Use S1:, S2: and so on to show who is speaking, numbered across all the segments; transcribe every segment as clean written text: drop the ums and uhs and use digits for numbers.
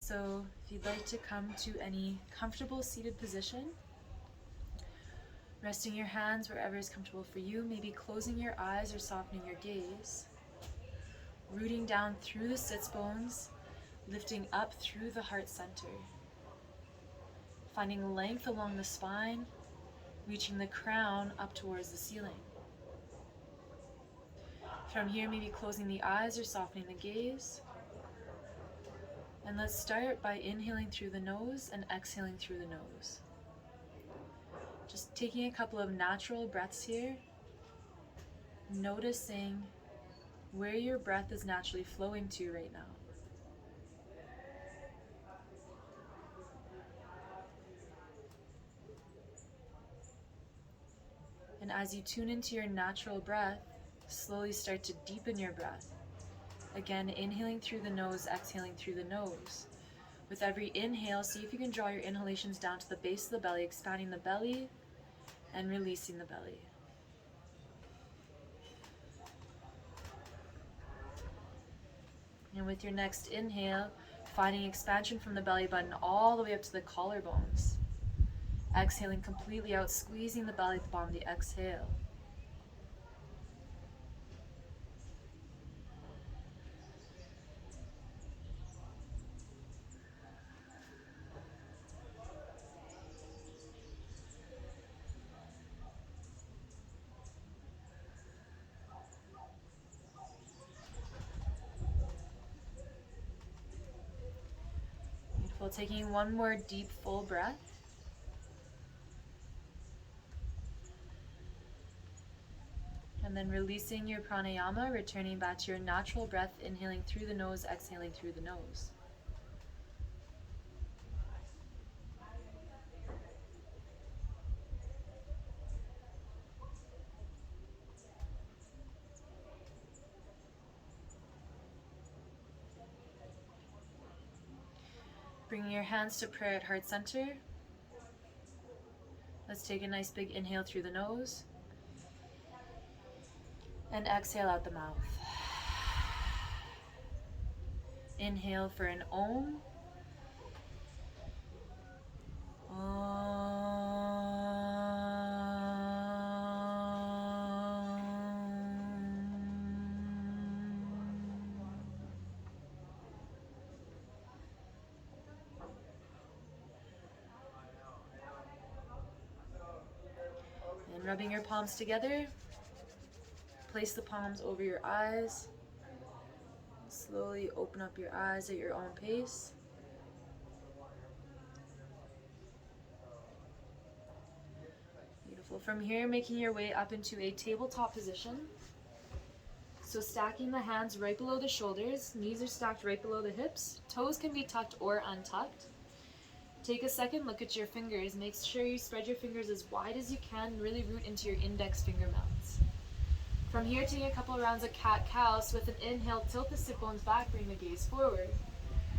S1: So if you'd like to come to any comfortable seated position, resting your hands wherever is comfortable for you, maybe closing your eyes or softening your gaze, rooting down through the sits bones, lifting up through the heart center, finding length along the spine, reaching the crown up towards the ceiling. From here, maybe closing the eyes or softening the gaze. And let's start by inhaling through the nose and exhaling through the nose. Just taking a couple of natural breaths here, noticing where your breath is naturally flowing to right now. And as you tune into your natural breath, slowly start to deepen your breath. Again, inhaling through the nose, exhaling through the nose. With every inhale, see if you can draw your inhalations down to the base of the belly, expanding the belly and releasing the belly. And with your next inhale, finding expansion from the belly button all the way up to the collarbones. Exhaling completely out, squeezing the belly at the bottom of the exhale. Beautiful. Taking one more deep, full breath. And then releasing your pranayama, returning back to your natural breath, inhaling through the nose, exhaling through the nose. Bringing your hands to prayer at heart center. Let's take a nice big inhale through the nose. And exhale out the mouth. Inhale for an Om. And rubbing your palms together, place the palms over your eyes. Slowly open up your eyes at your own pace. Beautiful. From here, making your way up into a tabletop position. So stacking the hands right below the shoulders, knees are stacked right below the hips, toes can be tucked or untucked. Take a second, look at your fingers. Make sure you spread your fingers as wide as you can, really root into your index finger mounts. From here, taking a couple of rounds of cat-cow, so with an inhale, tilt the sit bones back, bring the gaze forward.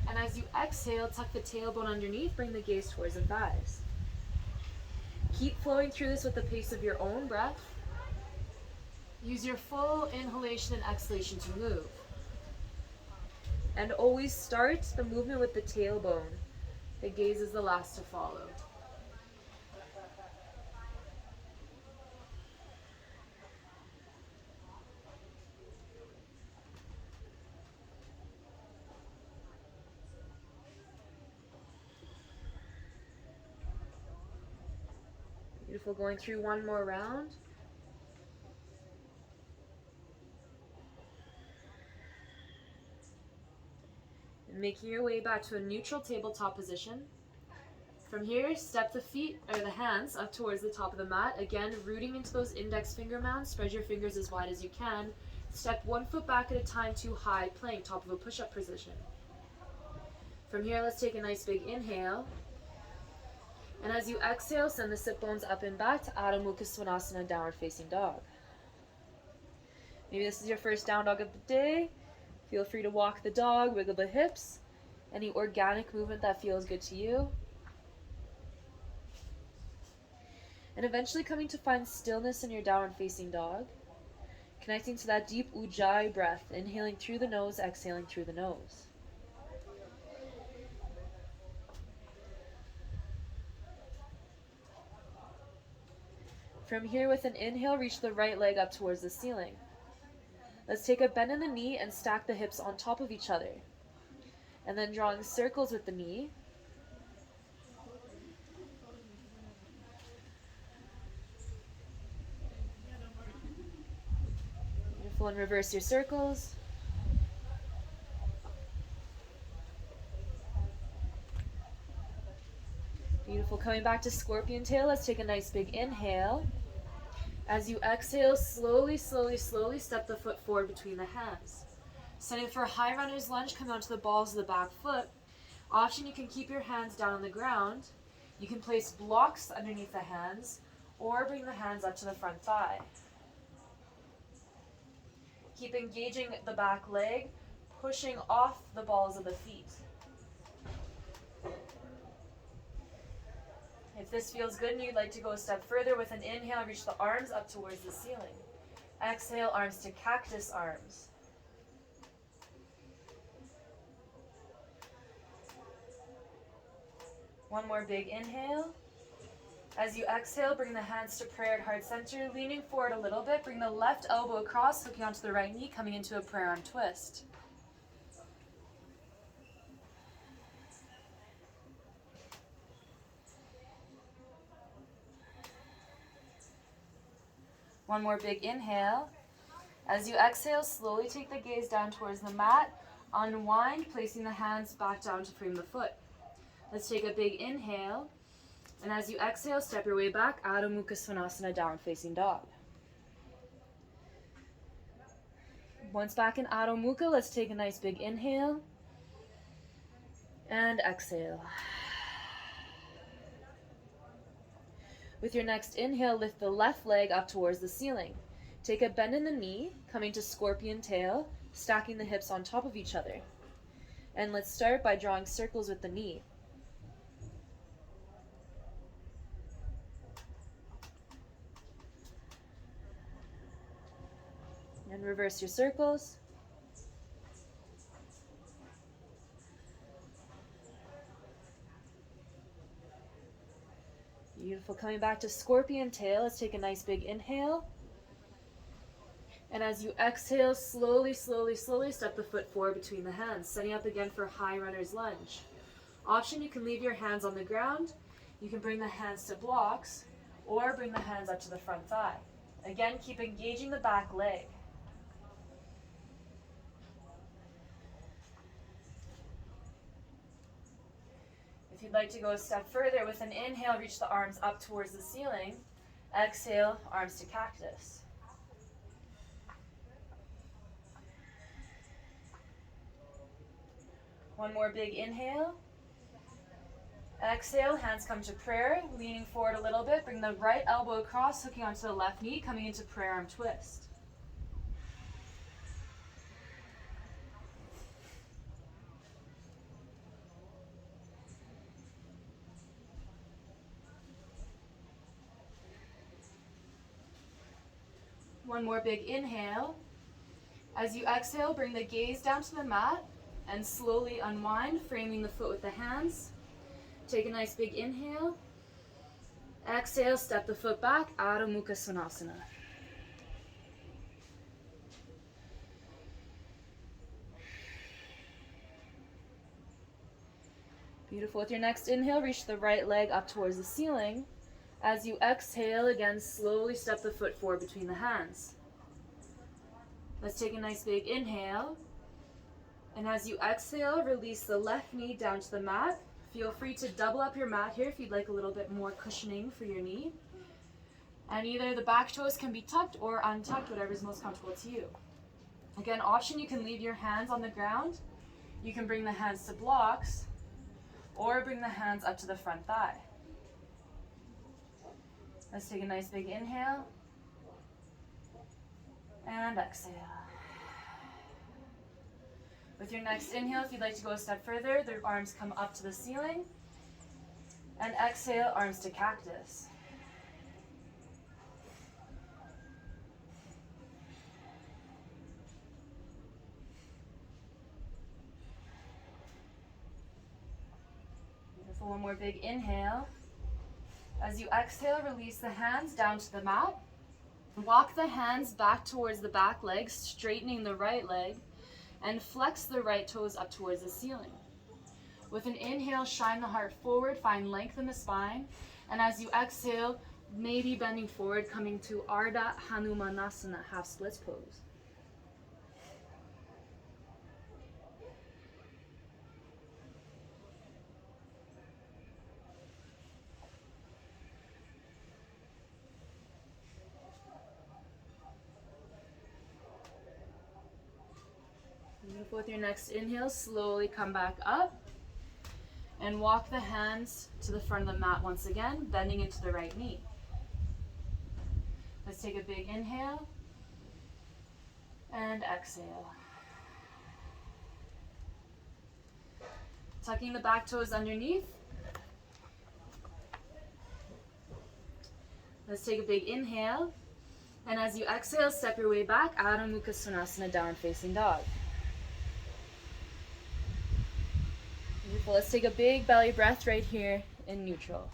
S1: And as you exhale, tuck the tailbone underneath, bring the gaze towards the thighs. Keep flowing through this with the pace of your own breath. Use your full inhalation and exhalation to move. And always start the movement with the tailbone. The gaze is the last to follow. Beautiful. Going through one more round. And making your way back to a neutral tabletop position. From here, step the feet or the hands up towards the top of the mat. Again, rooting into those index finger mounts. Spread your fingers as wide as you can. Step one foot back at a time to high plank, top of a push-up position. From here, let's take a nice big inhale. And as you exhale, send the sit bones up and back to Adho Mukha Svanasana, downward facing dog. Maybe this is your first down dog of the day. Feel free to walk the dog, wiggle the hips. Any organic movement that feels good to you. And eventually coming to find stillness in your downward facing dog. Connecting to that deep Ujjayi breath, inhaling through the nose, exhaling through the nose. From here, with an inhale, reach the right leg up towards the ceiling. Let's take a bend in the knee and stack the hips on top of each other. And then drawing circles with the knee. Beautiful, and reverse your circles. Beautiful, coming back to scorpion tail, let's take a nice big inhale. As you exhale, slowly, slowly, slowly step the foot forward between the hands. Setting for a high runner's lunge, come onto the balls of the back foot. Option, you can keep your hands down on the ground. You can place blocks underneath the hands, or bring the hands up to the front thigh. Keep engaging the back leg, pushing off the balls of the feet. If this feels good and you'd like to go a step further, with an inhale, reach the arms up towards the ceiling. Exhale, arms to cactus arms. One more big inhale. As you exhale, bring the hands to prayer at heart center, leaning forward a little bit. Bring the left elbow across, hooking onto the right knee, coming into a prayer arm twist. One more big inhale. As you exhale, slowly take the gaze down towards the mat. Unwind, placing the hands back down to frame the foot. Let's take a big inhale. And as you exhale, step your way back, Adho Mukha Svanasana, down facing dog. Once back in Adho Mukha, let's take a nice big inhale. And exhale. With your next inhale, lift the left leg up towards the ceiling. Take a bend in the knee, coming to scorpion tail, stacking the hips on top of each other. And let's start by drawing circles with the knee. And reverse your circles. Beautiful. Coming back to scorpion tail, let's take a nice big inhale. And as you exhale, slowly, slowly, slowly step the foot forward between the hands, setting up again for high runner's lunge. Option, you can leave your hands on the ground. You can bring the hands to blocks, or bring the hands up to the front thigh. Again, keep engaging the back leg. If you'd like to go a step further, with an inhale, reach the arms up towards the ceiling. Exhale, arms to cactus. One more big inhale. Exhale, hands come to prayer, leaning forward a little bit. Bring the right elbow across, hooking onto the left knee, coming into prayer arm twist. One more big inhale. As you exhale, bring the gaze down to the mat and slowly unwind, framing the foot with the hands. Take a nice big inhale. Exhale, step the foot back, Adho Mukha Svanasana. Beautiful. With your next inhale, reach the right leg up towards the ceiling. As you exhale, again, slowly step the foot forward between the hands. Let's take a nice big inhale. And as you exhale, release the left knee down to the mat. Feel free to double up your mat here if you'd like a little bit more cushioning for your knee. And either the back toes can be tucked or untucked, whatever is most comfortable to you. Again, option, you can leave your hands on the ground. You can bring the hands to blocks, or bring the hands up to the front thigh. Let's take a nice big inhale and exhale. With your next inhale, if you'd like to go a step further, the arms come up to the ceiling. And exhale, arms to cactus. Beautiful. One more big inhale. As you exhale, release the hands down to the mat. Walk the hands back towards the back leg, straightening the right leg, and flex the right toes up towards the ceiling. With an inhale, shine the heart forward, find length in the spine. And as you exhale, maybe bending forward, coming to Ardha Hanumanasana, half splits pose. Beautiful. With your next inhale, slowly come back up and walk the hands to the front of the mat once again, bending into the right knee. Let's take a big inhale and exhale. Tucking the back toes underneath. Let's take a big inhale, and as you exhale, step your way back, Adho Mukha Svanasana, down facing dog. Beautiful. Let's take a big belly breath right here in neutral.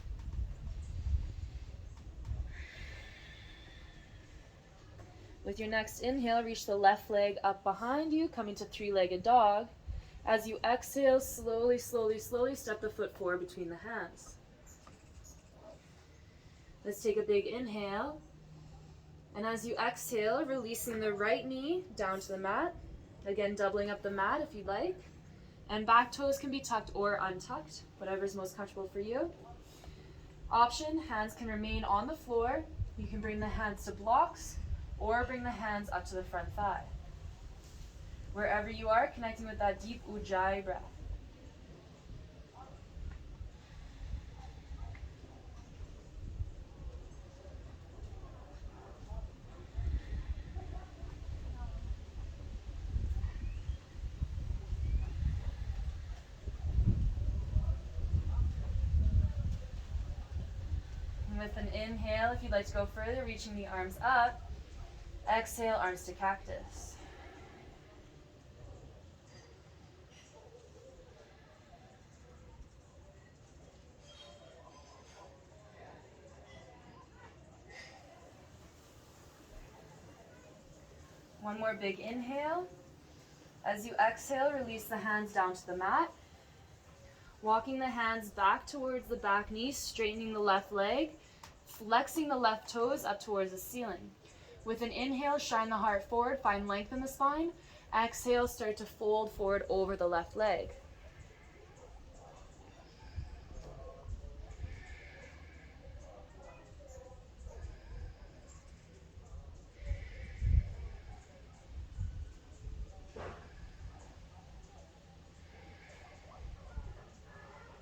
S1: With your next inhale, reach the left leg up behind you, coming to three-legged dog. As you exhale, slowly, slowly, slowly step the foot forward between the hands. Let's take a big inhale. And as you exhale, releasing the right knee down to the mat. Again, doubling up the mat if you'd like. And back toes can be tucked or untucked, whatever is most comfortable for you. Option, hands can remain on the floor. You can bring the hands to blocks or bring the hands up to the front thigh. Wherever you are, connecting with that deep Ujjayi breath. And with an inhale, if you'd like to go further, reaching the arms up. Exhale, arms to cactus. One more big inhale. As you exhale, release the hands down to the mat. Walking the hands back towards the back knee, straightening the left leg, flexing the left toes up towards the ceiling. With an inhale, shine the heart forward, find length in the spine. Exhale, start to fold forward over the left leg.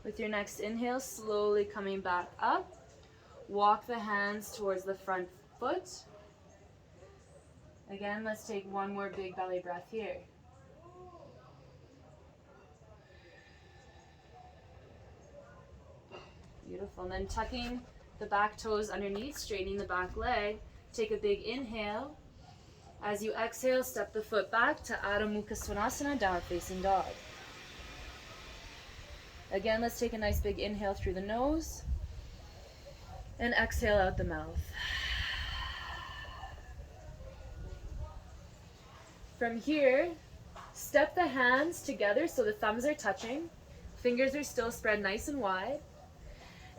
S1: With your next inhale, slowly coming back up. Walk the hands towards the front foot. Again, let's take one more big belly breath here. Beautiful. And then tucking the back toes underneath, straightening the back leg. Take a big inhale. As you exhale, step the foot back to Adho Mukha Svanasana, down facing dog. Again, let's take a nice big inhale through the nose and exhale out the mouth. From here, step the hands together so the thumbs are touching. Fingers are still spread nice and wide.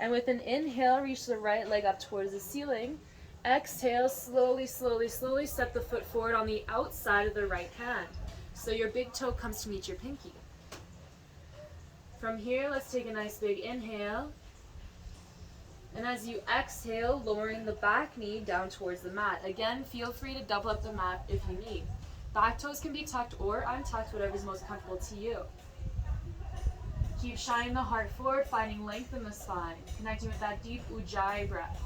S1: And with an inhale, reach the right leg up towards the ceiling. Exhale, slowly, slowly, slowly step the foot forward on the outside of the right hand. So your big toe comes to meet your pinky. From here, let's take a nice big inhale. And as you exhale, lowering the back knee down towards the mat. Again, feel free to double up the mat if you need. Back toes can be tucked or untucked, whatever is most comfortable to you. Keep shining the heart forward, finding length in the spine, connecting with that deep Ujjayi breath.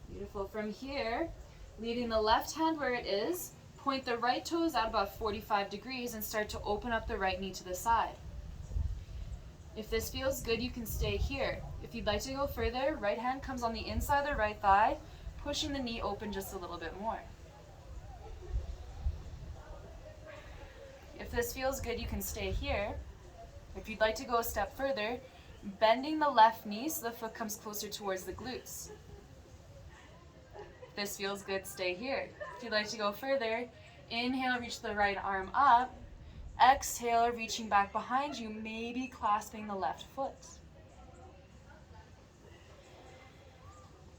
S1: Beautiful. From here, leaving the left hand where it is, point the right toes out about 45 degrees and start to open up the right knee to the side. If this feels good, you can stay here. If you'd like to go further, right hand comes on the inside of the right thigh, pushing the knee open just a little bit more. If this feels good, you can stay here. If you'd like to go a step further, bending the left knee so the foot comes closer towards the glutes. If this feels good, stay here. If you'd like to go further, inhale, reach the right arm up. Exhale, reaching back behind you, maybe clasping the left foot.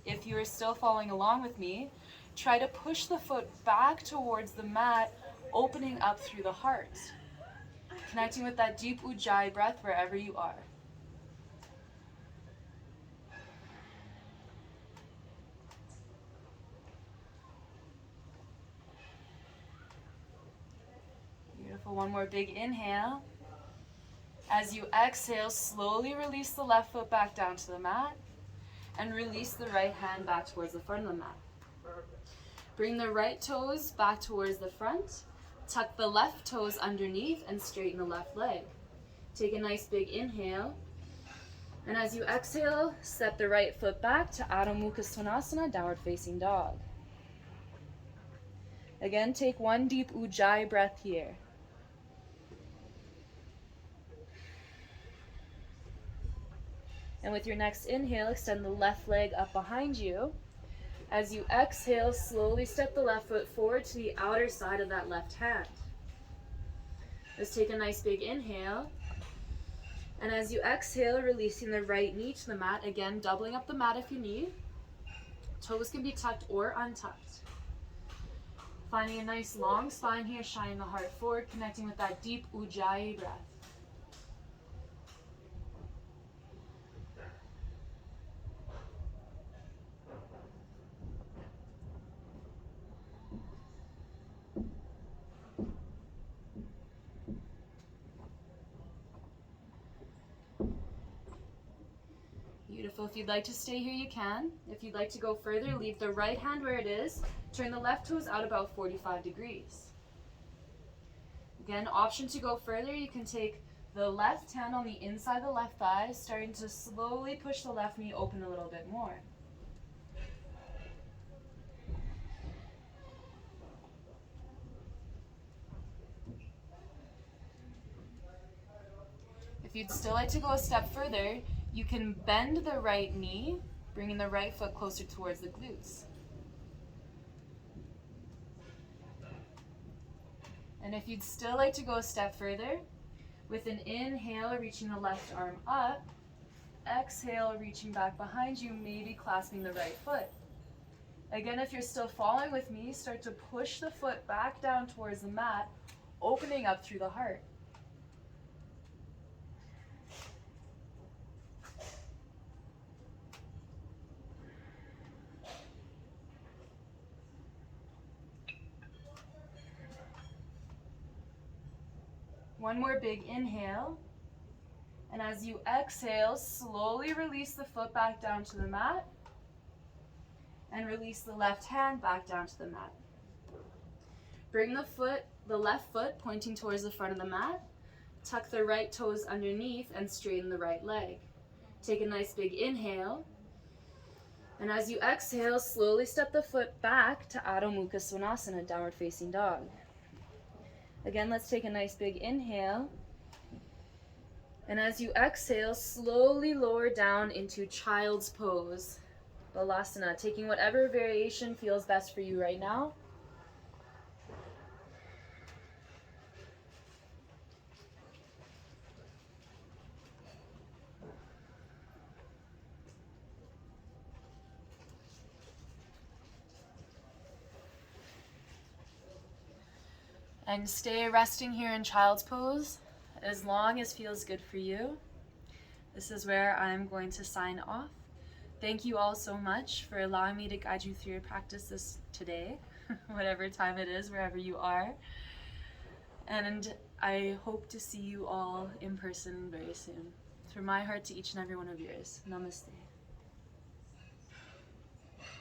S1: If you are still following along with me, try to push the foot back towards the mat, opening up through the heart. Connecting with that deep ujjayi breath wherever you are. Beautiful. One more big inhale. As you exhale, slowly release the left foot back down to the mat and release the right hand back towards the front of the mat. Bring the right toes back towards the front. Tuck the left toes underneath and straighten the left leg. Take a nice big inhale. And as you exhale, step the right foot back to Adho Mukha Svanasana, downward facing dog. Again, take one deep ujjayi breath here. And with your next inhale, extend the left leg up behind you. As you exhale, slowly step the left foot forward to the outer side of that left hand. Let's take a nice big inhale. And as you exhale, releasing the right knee to the mat. Again, doubling up the mat if you need. Toes can be tucked or untucked. Finding a nice long spine here, shining the heart forward, connecting with that deep ujjayi breath. Beautiful. If you'd like to stay here, you can. If you'd like to go further, leave the right hand where it is. Turn the left toes out about 45 degrees. Again, option to go further, you can take the left hand on the inside of the left thigh, starting to slowly push the left knee open a little bit more. If you'd still like to go a step further, you can bend the right knee, bringing the right foot closer towards the glutes. And if you'd still like to go a step further, with an inhale, reaching the left arm up, exhale, reaching back behind you, maybe clasping the right foot. Again, if you're still following with me, start to push the foot back down towards the mat, opening up through the heart. One more big inhale. And as you exhale, slowly release the foot back down to the mat and release the left hand back down to the mat. Bring the left foot pointing towards the front of the mat. Tuck the right toes underneath and straighten the right leg. Take a nice big inhale. And as you exhale, slowly step the foot back to Adho Mukha Svanasana, downward facing dog. Again, let's take a nice big inhale. And as you exhale, slowly lower down into child's pose, Balasana, taking whatever variation feels best for you right now. And stay resting here in child's pose as long as feels good for you. This is where I'm going to sign off. Thank you all so much for allowing me to guide you through your practice today, whatever time it is, wherever you are. And I hope to see you all in person very soon. From my heart to each and every one of yours. Namaste.